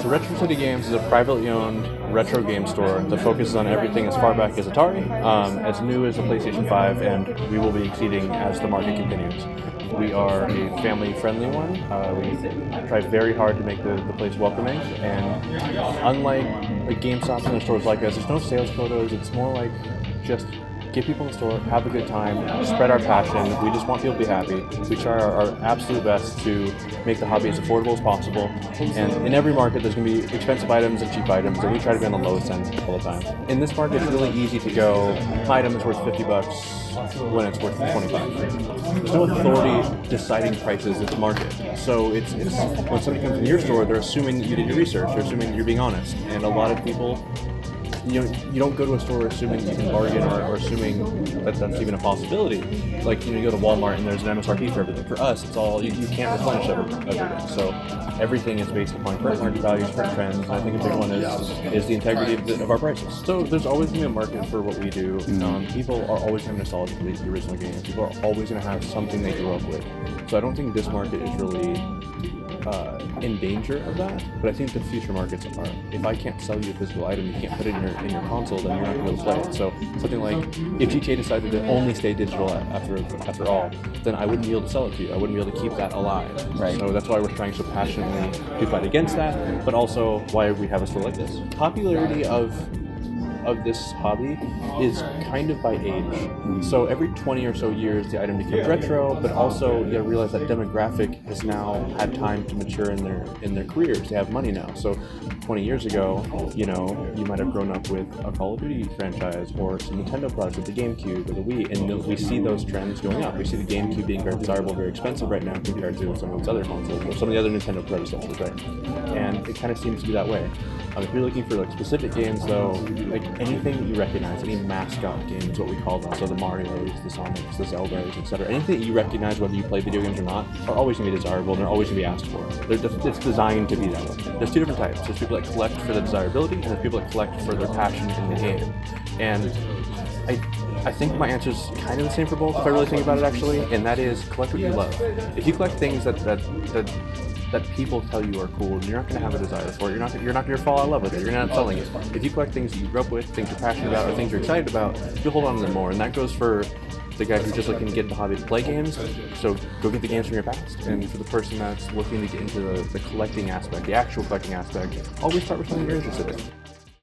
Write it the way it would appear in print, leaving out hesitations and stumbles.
So Retro City Games is a privately owned retro game store that focuses on everything as far back as Atari, as new as the PlayStation 5, and we will be exceeding as the market continues. We are a family-friendly one. We try very hard to make the place welcoming, and unlike GameStops and stores like us, there's no sales quotas. It's more like just get people in the store, have a good time, spread our passion. We just want people to be happy. We try our absolute best to make the hobby as affordable as possible. And in every market, there's going to be expensive items and cheap items, and we try to be on the lowest end all the time. In this market, it's really easy to go, my item is worth $50 when it's worth 25. There's no authority deciding prices in the market. So it's when somebody comes in your store, they're assuming that you did your research, they're assuming you're being honest. And a lot of people, you don't go to a store assuming you can bargain or assuming that that's even a possibility. Like, you go to Walmart and there's an MSRP for everything. For us, it's all, you can't replenish everything. So everything is based upon current market values, current trends, and I think a big one is the integrity of our prices. So there's always going to be a market for what we do. People are always going to have nostalgia for the original games. People are always going to have something they grew up with. So I don't think this market is really in danger of that, but I think the future markets are. If I can't sell you a physical item, you can't put it in your console, then you're not going to be able to play it. So something like, if GTA decided to only stay digital after all, then I wouldn't be able to sell it to you. I wouldn't be able to keep that alive. Right. So that's why we're trying so passionately to fight against that, but also why we have a store like this. Popularity of this hobby is kind of by age. So every 20 or so years the item becomes retro, but also you gotta realize that demographic has now had time to mature in their careers. They have money now. So 20 years ago, you might have grown up with a Call of Duty franchise or some Nintendo products, like the GameCube or the Wii, and we see those trends going up. We see the GameCube being very desirable, very expensive right now compared to some of its other consoles or some of the other Nintendo predecessors, right? And it kind of seems to be that way. If you're looking for specific games, though, like anything that you recognize, any mascot games, what we call them, so the Marios, the Sonics, the Zeldas, etc., anything that you recognize, whether you play video games or not, are always going to be desirable and they're always going to be asked for. It's designed to be that way. There's two different types. There's people that collect for the desirability, and there's people that collect for their passion in the game. And I think my answer is kind of the same for both, if I really think about it, actually, and that is collect what you love. If you collect things that people tell you are cool, you're not going to have a desire for it. You're not going to fall in love with it. You're not selling it. If you collect things that you grew up with, things you're passionate about, or things you're excited about, you'll hold on to them more. And that goes for the guy who's just looking to get into the hobby to play games. So go get the games from your past. And for the person that's looking to get into the collecting aspect, the actual collecting aspect, always start with something you're interested in.